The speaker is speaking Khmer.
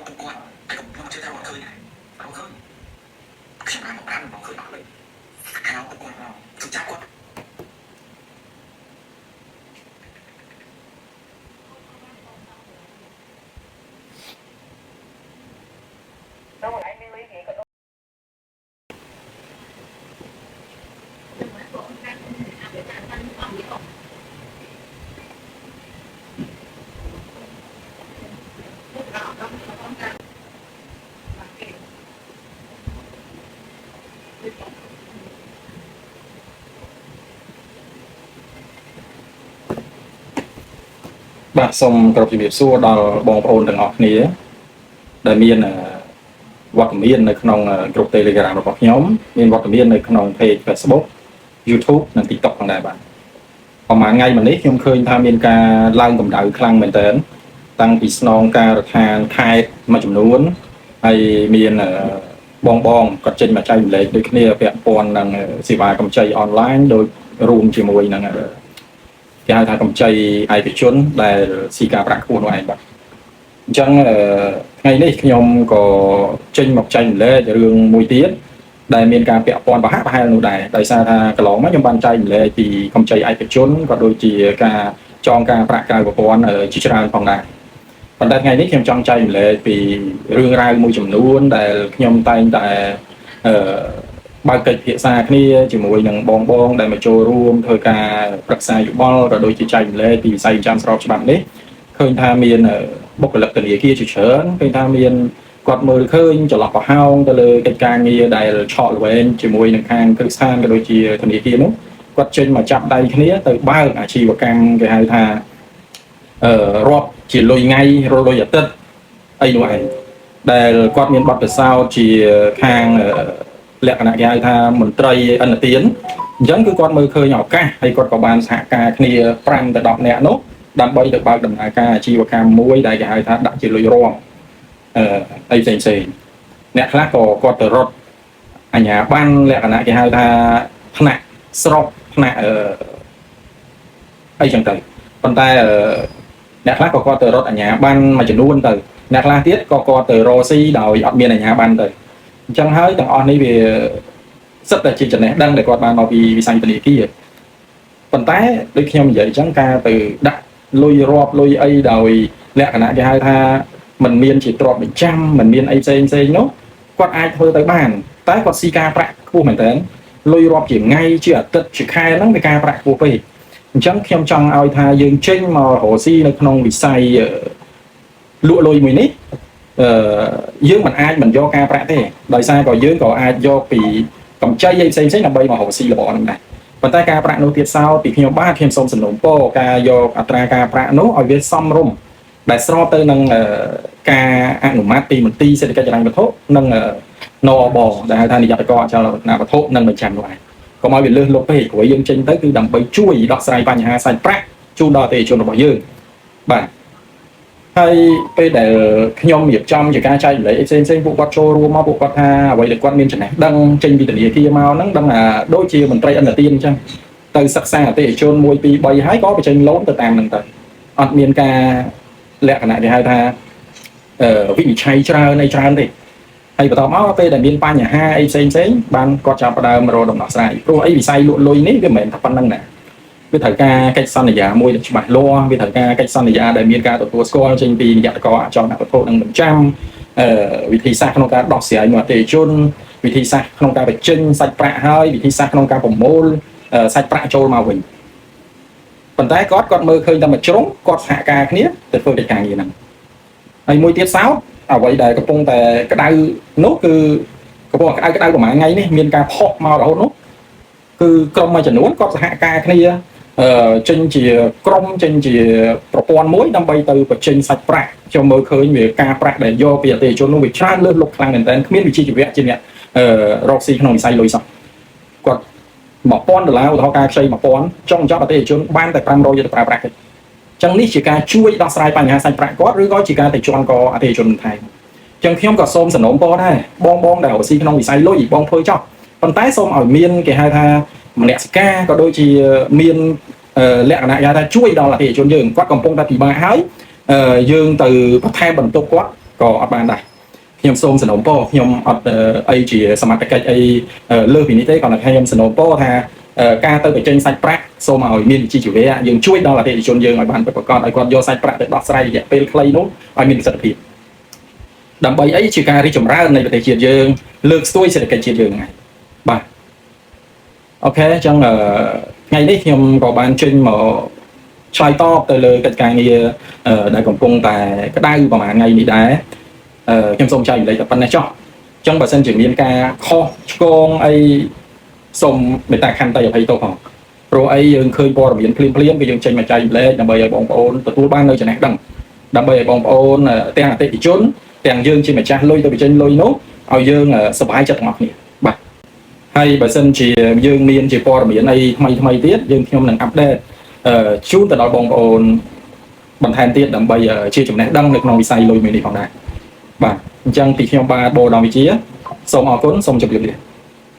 ពួកគាត់តែខ្ញុំជឿថាគាត់ឃើញហើយគាត់ឃើញខ្ញុំបានមកបានមកឃើញអត់เลยហៅពួកគាត់ទៅចាប់គាត់បាទសូមគោរពជំរាបសួរដល់បងប្អូនទាំងអស់គ្នាដែលមានវត្តមាននៅក្នុងក្រុម Telegram របស់ខ្ញុំមានវត្តមាននៅក្នុង page Facebook YouTube និង TikTok ផងដែរបាទប្រហែលថ្ងៃមុននេះខ្ញុំឃើញថាមានការឡើងកម្ដៅខ្លាំងមែនទែនតាំងពីស្នងការដ្ឋានខេត្តមួយចំនួនហើយមានបងគាត់ចេញមកចែករំលែកដូចគ្នាពាក់ព័ន្ធនឹងសេវាកម្ចីអនឡាញដោយរួមជាមួយនឹងគេហៅថាកម្ចីឯកជនដែលស៊ីការប្រាក់ខ្ពស់នោះឯងបាទអញ្ចឹងថ្ងៃនេះខ្ញុំក៏ចេញមកចែករំលែករឿងមួយទៀតដែលមានការពាក់ព័ន្ធប្រហែលនោះដែរដោយសារថាកន្លងមកខ្ញុំបានចែករំលែកពីកម្ចីឯកជនក៏ដូចជាការចងការប្រាក់ក្រៅប្រព័ន្ធជាច្រើនផងដែរប៉ុន្តែថ្ងៃនេះខ្ញុំចង់ចែករំលែកពីរឿងរ៉ាវមួយចំនួនដែលខ្ញុំតែងតែបើកកិច្ចពិភាក្សាគ្នាជាមួយនឹងបងដែលមកចូលរួមធ្វើការប្រឹក្សាយោបល់ក៏ដូចជាចែករំលែកពីវិស័យចាំស្របច្បាប់នេះឃើញថាមានបុគ្គលិកធនាគារជាច្រើនឃើញថាមានគាត់មើលឃើញចន្លោះប្រហោងទៅលើកិច្ចការងារដែលឆក់ល្វែងជាមួយនឹងខាងគ្រឹះស្ថានក៏ដូចជាធនាគារនោះគាត់ចេញមកចាប់ដៃគ្នាទៅបើកអាជីវកម្មគេហៅថារាប់ជាលុយថ្ងៃរលុយអាទិត្យអីនោះឯងដែលគាត់មានបទពិសោធន៍ជាខាងលក្ខណៈគេហៅថាមន្ត្រីអន្តទានអញ្ចឹងគឺគាត់មើលឃើញឱកាសហើយគាត់ក៏បានសហការគ្នា5ទៅ10នាក់នោះដើម្បីទៅបើកដំណើរការអាជីវកម្មមួយដែលគេហៅថាដាក់ជាលុយរួមអីផ្សេងអ្នកខ្លះក៏គាត់ទៅរត់អាជ្ញាប័ណ្ណលក្ខណៈគេហៅថាថ្នាក់ស្រុកថ្នាក់អីចឹងទៅប៉ុន្តែអ្នកខ្លះក៏គាត់ទៅរត់អាជ្ញាប័ណ្ណមួយចំនួនទៅអ្នកខ្លះទៀតក៏គាត់ទៅរកស៊ីដោយអត់មានអាជ្ញាប័ណ្ណទៅអញ្ចឹងហើយទាំងអស់នេះវាសិតតែជាចំណេះដឹងដែលគាត់បានមកពីវិស័យធនាគារប៉ុន្តែដូចខ្ញុំនិយាយអញ្ចឹងការទៅដាក់លុយរាប់លុយអីដោយលក្ខណៈគេហៅថាมันមានជាទ្រព្យបញ្ចាំมันមានអីផ្សេងនោះគាត់អាចធ្វើទៅបានតែគាត់ស៊ីការប្រាក់ខ្ពស់មែនតើលុយរាប់ជាថ្ងៃជាអាទិត្យជាខែហ្នឹងវាការប្រាក់ខ្ពស់ពេកអញ្ចឹងខ្ញុំចង់ឲ្យថាយើងចេញមករកស៊ីនៅក្នុងវិស័យលក់លុយមួយនេះយើងមិនអាចមិនយកការប្រាក់ទេដោយសារក៏យើងក៏អាចយកពីកម្ចីផ្សេងដើម្បីមករកស៊ីរបស់ហ្នឹងដែរប៉ុន្តែការប្រាក់នោះទៀតសោតពីខ្ញុំសូមសំណូមពរការយកអត្រាការប្រាក់នោះឲ្យវាសមរម្យដែលស្របទៅនឹងការអនុម័តពីមន្ទីរសេដ្ឋកិច្ចហិរញ្ញវត្ថុនិងនអបដែលហៅថានាយកដ្ឋានអចលនវត្ថុនិងបញ្ចាំនោះឯងកុំឲ្យវាលើសលប់ពេកព្រោះយើងចេញទៅគឺដើម្បីជួយដោះស្រាយបញ្ហាសាច់ប្រាក់ជូនដល់អតិថិជនរបស់យើងបាទហើយពេលដែលខ្ញុំរៀបចំជាការចែករំលែកផ្សេងពួកគាត់ចូលរួមមកពួកគាត់ថាអ្វីដែលគាត់មានចំណេះដឹងចេញពីធនាគារមកហ្នឹងដឹងថាដូចជាមន្ត្រីអន្តរជាតិអញ្ចឹងទៅសិក្សាអតិថិជន1 2 3ហើយក៏បញ្ចេញឡូនទៅតាមហ្នឹងទៅអត់មានការលក្ខណៈគេហៅថាវិនិច្ឆ័យច្រើនទេហើយបន្តមកពេលដែលមានបញ្ហាអីផ្សេងបានគាត់ចាប់ផ្ដើមរកដំណោះស្រាយព្រោះអីវិស័យលក់លុយនេះវាមិនមែនតែប៉ុណ្្នឹងណាវាត្រូវការកិច្ចសន្យាមួយដែលច្បាស់លាស់វាត្រូវការកិច្ចសន្យាដែលមានការទទួលស្គាល់ចេញពីនាយកដ្ឋានអចលនវត្ថុនិងបញ្ចាំវិធីសាស្ត្រក្នុងការដោះស្រាយមកអតិថិជនវិធីសាស្ត្រក្នុងការបញ្ចេញសាច់ប្រាក់ហើយវិធីសាស្ត្រក្នុងការប្រមូលសាច់ប្រាក់ចូលមកវិញប៉ុន្តែគាត់មើលឃើញតែមួយជ្រុងគាត់សហការគ្នាទៅធ្វើកិច្ចការងារហ្នឹងហើយមួយទៀតសោតអ្វីដែលកំពុងតែក្តៅនោះគឺកំពុងក្តៅប្រហែលថ្ងៃនេះមានការផុសមករហូតនោះគឺក្រុមមួយចំនួនគាត់សហការគ្នាចេញជាក្រុមចេញជាប្រព័ន្ធមួយដើម្បីទៅបញ្ចេញសាច់ប្រាក់ខ្ញុំមើលឃើញវាការប្រាក់ដែលយកពីអតិថិជននោះវាច្រើនលើសលប់ខ្លាំងមែនទែនគ្មានវិជ្ជាជីវៈជាអ្នករកស៊ីក្នុងវិស័យលុយសោះគាត់$1000ឧទាហរណ៍ការខ្ចី1000ចង់ចាប់អតិថិជនបានតែ500ទៅប្រើប្រាក់ទេអញ្ចឹងនេះជាការជួយដោះស្រាយបញ្ហាសាច់ប្រាក់គាត់ឬក៏ជាការទៅជន់កអតិថិជនថែមអញ្ចឹងខ្ញុំក៏សូមសំណូមពរដែរបងដែលរកស៊ីក្នុងវិស័យលុយបងធ្វើចោះប៉ុន្តែសូមឲ្យមានគេហៅថាមនសិការក៏ដូចជាមានលក្ខណៈគេថាជួយដល់អតិថិជនយើងគាត់កំពុងតែពិបាកហើយយើងទៅបន្ថែមបន្ទុកគាត់ ក៏អត់បានដែរខ្ញុំសូមសំណូមពរខ្ញុំអត់អីជាសមត្ថកិច្ចអីលើសពីនេះទេគ្រាន់តែខ្ញុំសំណូមពរថាការទៅបញ្ចេញសាច់ប្រាក់សូមឲ្យមានវិជ្ជាជីវៈយើងជួយដល់អតិថិជនយើងឲ្យបានប្រកបឲ្យគាត់យកសាច់ប្រាក់ទៅដោះស្រាយរយៈពេលខ្លីនោះឲ្យមានប្រសិទ្ធភាពដើម្បីអីជាការរីកចម្រើននៃប្រទេសជាតិយើងលើកស្ទួយសេដ្ឋកិច្ចជាតិយើងហ្នឹងបាទអូខេអញ្ចឹងថ្ងៃនេះខ្ញុំក៏បានចេញមកឆ្លើយតបទៅលើកិច្ចការងារដែលកំពុងតែក្តៅប្រហែលថ្ងៃនេះដែរខ្ញុំសូមចែករំលែកតែប៉ុណ្ណេះចុះអញ្ចឹងបើសិនជាមានការខុសឆ្គងអីសូមមេត្តាខន្តីអភ័យទោសផងព្រោះអីយើងឃើញព័ត៌មានភ្លាមគឺយើងចេញមកចែករំលែកដើម្បីឲ្យបងប្អូនទទួលបាននៅចំណេះដឹងដើម្បីឲ្យបងប្អូនទាំងអតិថិជនទាំងយើងជាម្ចាស់លុយទៅបញ្ចេញលុយនោះឲ្យយើងសប្បាយចិត្តទាំងអស់គ្នាបាទហើយបើសិនជាយើងមានជាព័ត៌មានអីថ្មីទៀតយើងខ្ញុំនឹងអាប់ដេតជូនទៅដល់បងប្អូនបន្ថែមទៀតដើម្បីជាចំណេះដឹងនៅក្នុងវិស័យលុយមួយនេះផងដែរបាទអញ្ចឹងពីខ្ញុំបាទបូរដំវិជាសូមអរគុណសូមជម្រាបលា